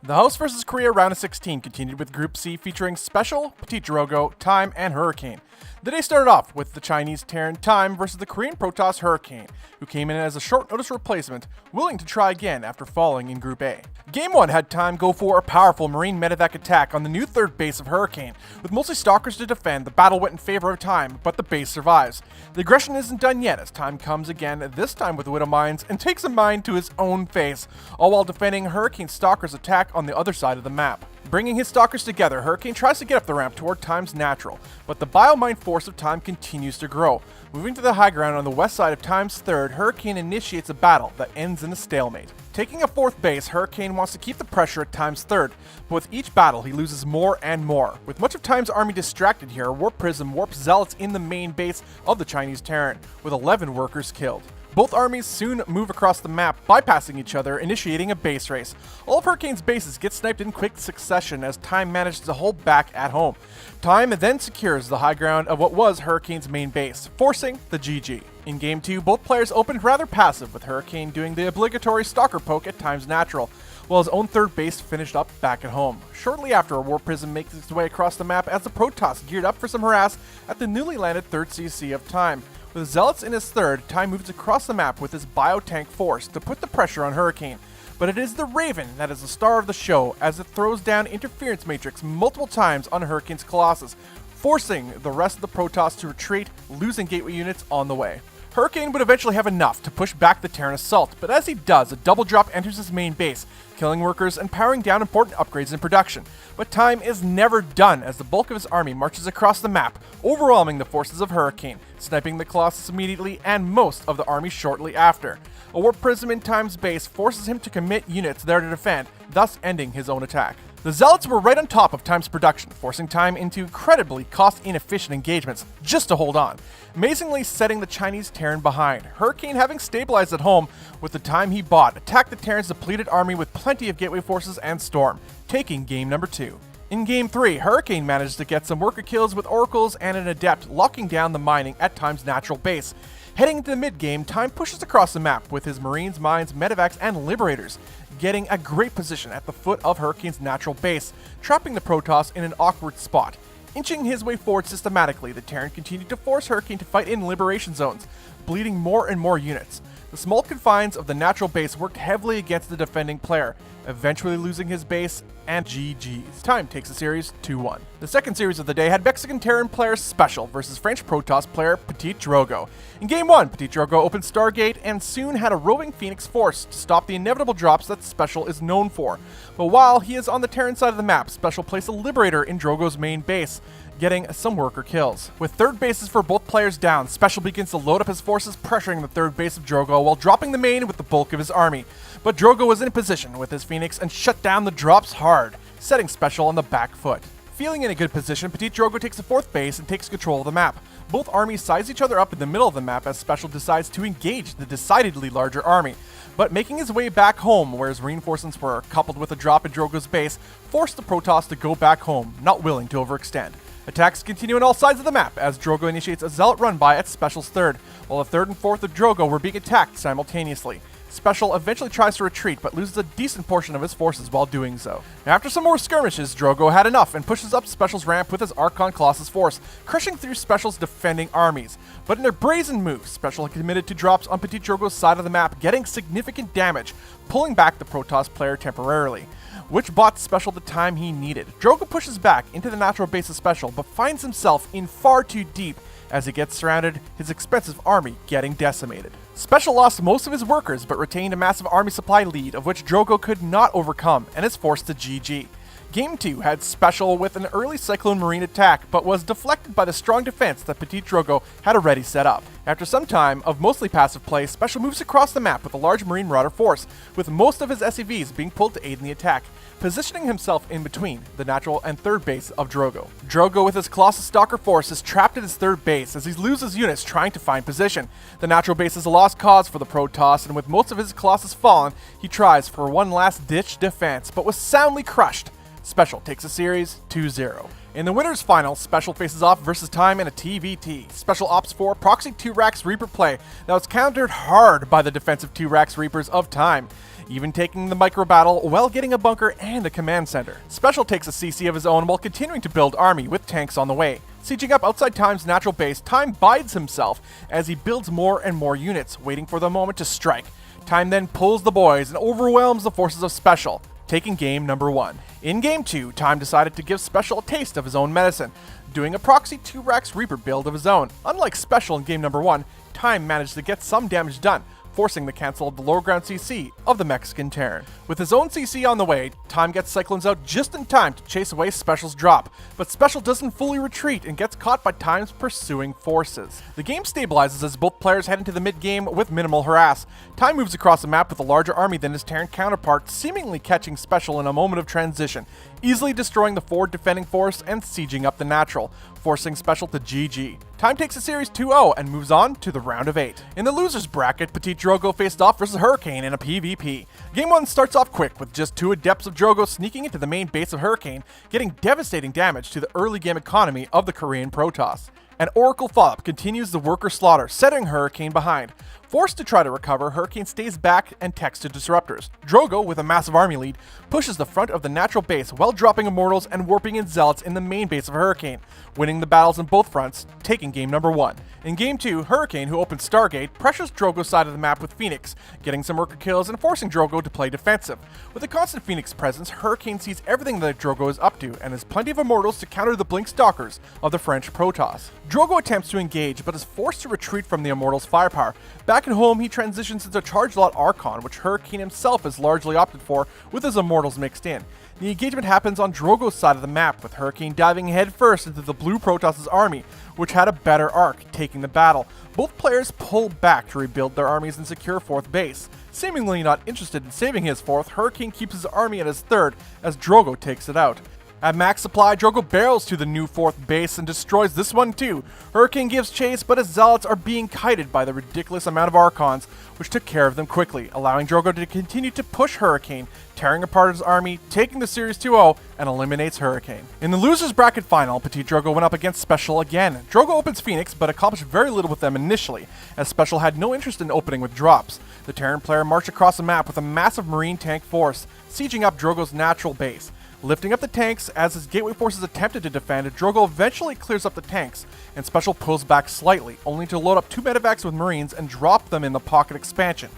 The host vs. Korea round of 16 continued with Group C featuring SpeCial, Ptitdrogo, Time, and Hurricane. The day started off with the Chinese Terran Time versus the Korean Protoss Hurricane, who came in as a short notice replacement, willing to try again after falling in Group A. Game 1 had Time go for a powerful Marine medevac attack on the new third base of Hurricane. With mostly Stalkers to defend, the battle went in favor of Time, but the base survives. The aggression isn't done yet as Time comes again, this time with Widow Mines, and takes a mine to his own face, all while defending Hurricane Stalker's attack on the other side of the map. Bringing his Stalkers together, Hurricane tries to get up the ramp toward Time's natural, but the biomine force of Time continues to grow. Moving to the high ground on the west side of Time's third, Hurricane initiates a battle that ends in a stalemate. Taking a fourth base, Hurricane wants to keep the pressure at Time's third, but with each battle he loses more and more. With much of Time's army distracted here, Warp Prism warps Zealots in the main base of the Chinese Terran, with 11 workers killed. Both armies soon move across the map, bypassing each other, initiating a base race. All of Hurricane's bases get sniped in quick succession as Time manages to hold back at home. Time then secures the high ground of what was Hurricane's main base, forcing the GG. In Game 2, both players opened rather passive, with Hurricane doing the obligatory Stalker poke at Time's natural, while his own third base finished up back at home. Shortly after, a Warp Prism makes its way across the map as the Protoss geared up for some harass at the newly landed 3rd CC of Time. With Zealots in his third, Time moves across the map with his biotank force to put the pressure on Hurricane. But it is the Raven that is the star of the show as it throws down Interference Matrix multiple times on Hurricane's Colossus, forcing the rest of the Protoss to retreat, losing gateway units on the way. Hurricane would eventually have enough to push back the Terran assault, but as he does, a double drop enters his main base, killing workers and powering down important upgrades in production. But Time is never done as the bulk of his army marches across the map, overwhelming the forces of Hurricane, sniping the Colossus immediately and most of the army shortly after. A Warp Prism in Time's base forces him to commit units there to defend, thus ending his own attack. The Zealots were right on top of Time's production, forcing Time into incredibly cost-inefficient engagements just to hold on, amazingly setting the Chinese Terran behind. Hurricane, having stabilized at home with the time he bought, attacked the Terran's depleted army with plenty of gateway forces and Storm, taking game number 2. In Game 3, Hurricane managed to get some worker kills with Oracles and an Adept, locking down the mining at Time's natural base. Heading into the mid-game, Time pushes across the map with his Marines, Mines, Medevacs, and Liberators, getting a great position at the foot of Hurricane's natural base, trapping the Protoss in an awkward spot. Inching his way forward systematically, the Terran continued to force Hurricane to fight in liberation zones, bleeding more and more units. The small confines of the natural base worked heavily against the defending player, eventually losing his base, and GG's. Time takes the series 2-1. The second series of the day had Mexican Terran player SpeCial versus French Protoss player Ptitdrogo. In Game 1, Ptitdrogo opened Stargate and soon had a roving Phoenix force to stop the inevitable drops that SpeCial is known for. But while he is on the Terran side of the map, SpeCial placed a Liberator in Drogo's main base, getting some worker kills. With third bases for both players down, SpeCial begins to load up his forces, pressuring the third base of Drogo while dropping the main with the bulk of his army. But Drogo was in position with his Phoenix and shut down the drops hard, setting SpeCial on the back foot. Feeling in a good position, Ptitdrogo takes the fourth base and takes control of the map. Both armies size each other up in the middle of the map as SpeCial decides to engage the decidedly larger army. But making his way back home, where his reinforcements were, coupled with a drop in Drogo's base, forced the Protoss to go back home, not willing to overextend. Attacks continue on all sides of the map as Drogo initiates a Zealot run-by at SpeCial's third, while the third and fourth of Drogo were being attacked simultaneously. SpeCial eventually tries to retreat, but loses a decent portion of his forces while doing so. After some more skirmishes, Drogo had enough and pushes up SpeCial's ramp with his Archon Colossus force, crushing through SpeCial's defending armies. But in their brazen move, SpeCial committed to drops on Ptitdrogo's side of the map, getting significant damage, pulling back the Protoss player temporarily, which bought SpeCial the time he needed. Drogo pushes back into the natural base of SpeCial, but finds himself in far too deep as he gets surrounded, his expensive army getting decimated. SpeCial lost most of his workers, but retained a massive army supply lead, of which Drogo could not overcome, and is forced to GG. Game 2 had SpeCial with an early Cyclone Marine attack, but was deflected by the strong defense that Ptitdrogo had already set up. After some time of mostly passive play, SpeCial moves across the map with a large Marine Marauder force, with most of his SCVs being pulled to aid in the attack, positioning himself in between the natural and third base of Drogo. Drogo with his Colossus Stalker force is trapped at his third base as he loses units trying to find position. The natural base is a lost cause for the Protoss, and with most of his Colossus fallen, he tries for one last ditch defense, but was soundly crushed. SpeCial takes the series 2-0. In the winners final, SpeCial faces off versus Time in a TVT. SpeCial opts for proxy 2-Rax Reaper play that was countered hard by the defensive 2-Rax Reapers of Time, even taking the micro battle while getting a bunker and a command center. SpeCial takes a CC of his own while continuing to build army with tanks on the way. Sieging up outside Time's natural base, Time bides himself as he builds more and more units, waiting for the moment to strike. Time then pulls the boys and overwhelms the forces of SpeCial, taking game number 1. In game 2, Time decided to give SpeCial a taste of his own medicine, doing a proxy 2-Rax Reaper build of his own. Unlike SpeCial in game number 1, Time managed to get some damage done, forcing the cancel of the lower ground CC of the Mexican Terran. With his own CC on the way, Time gets Cyclones out just in time to chase away SpeCial's drop, but SpeCial doesn't fully retreat and gets caught by Time's pursuing forces. The game stabilizes as both players head into the mid-game with minimal harass. Time moves across the map with a larger army than his Terran counterpart, seemingly catching SpeCial in a moment of transition, easily destroying the forward defending force and sieging up the natural, forcing SpeCial to GG. Time takes the series 2-0 and moves on to the round of 8. In the losers bracket, Ptitdrogo faced off versus Hurricane in a PvP. Game 1 starts off quick with just 2 Adepts of Drogo sneaking into the main base of Hurricane, getting devastating damage to the early game economy of the Korean Protoss. An Oracle follow-up continues the worker slaughter, setting Hurricane behind. Forced to try to recover, Hurricane stays back and techs to disruptors. Drogo, with a massive army lead, pushes the front of the natural base while dropping Immortals and warping in Zealots in the main base of Hurricane, winning the battles in both fronts, taking game number 1. In game 2, Hurricane, who opens Stargate, pressures Drogo's side of the map with Phoenix, getting some worker kills and forcing Drogo to play defensive. With a constant Phoenix presence, Hurricane sees everything that Drogo is up to and has plenty of Immortals to counter the Blink Stalkers of the French Protoss. Drogo attempts to engage but is forced to retreat from the Immortals' firepower. Back at home, he transitions into Charge Lot Archon, which Hurricane himself has largely opted for with his Immortals mixed in. The engagement happens on Drogo's side of the map, with Hurricane diving headfirst into the blue Protoss' army, which had a better arc, taking the battle. Both players pull back to rebuild their armies and secure 4th base. Seemingly not interested in saving his 4th, Hurricane keeps his army at his 3rd as Drogo takes it out. At max supply, Drogo barrels to the new 4th base and destroys this one too. Hurricane gives chase, but his Zealots are being kited by the ridiculous amount of Archons, which took care of them quickly, allowing Drogo to continue to push Hurricane, tearing apart his army, taking the series 2-0, and eliminates Hurricane. In the losers bracket final, Ptitdrogo went up against SpeCial again. Drogo opens Phoenix, but accomplished very little with them initially, as SpeCial had no interest in opening with drops. The Terran player marched across the map with a massive Marine tank force, sieging up Drogo's natural base. Lifting up the tanks as his gateway forces attempted to defend, Drogo eventually clears up the tanks, and SpeCial pulls back slightly, only to load up 2 medevacs with Marines and drop them in the pocket expansion,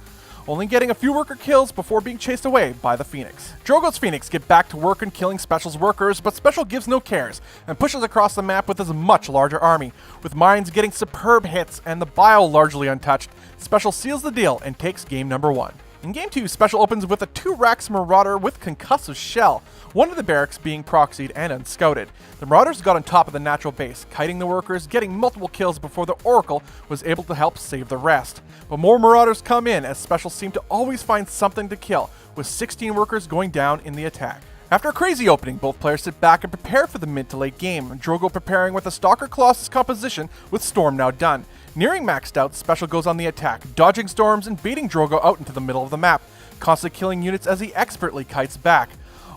only getting a few worker kills before being chased away by the Phoenix. Drogo's Phoenix get back to work and killing SpeCial's workers, but SpeCial gives no cares and pushes across the map with his much larger army, with mines getting superb hits and the bile largely untouched. SpeCial seals the deal and takes game number 1. In game 2, SpeCial opens with a 2-Rax Marauder with Concussive Shell, one of the barracks being proxied and unscouted. The Marauders got on top of the natural base, kiting the workers, getting multiple kills before the Oracle was able to help save the rest. But more Marauders come in as SpeCial seem to always find something to kill, with 16 workers going down in the attack. After a crazy opening, both players sit back and prepare for the mid to late game, Drogo preparing with a Stalker Colossus composition with Storm now done. Nearing maxed out, SpeCial goes on the attack, dodging storms and baiting Drogo out into the middle of the map, constantly killing units as he expertly kites back.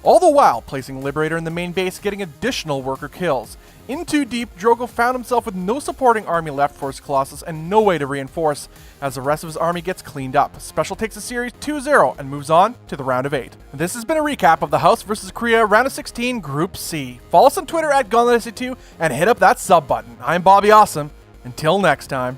All the while placing Liberator in the main base, getting additional worker kills. In too deep, Drogo found himself with no supporting army left for his Colossus and no way to reinforce, as the rest of his army gets cleaned up. SpeCial takes the series 2-0 and moves on to the round of 8. This has been a recap of the House vs. Korea round of 16 Group C. Follow us on Twitter at Gauntlet and hit up that sub button. I'm BobbyAwesome. Until next time.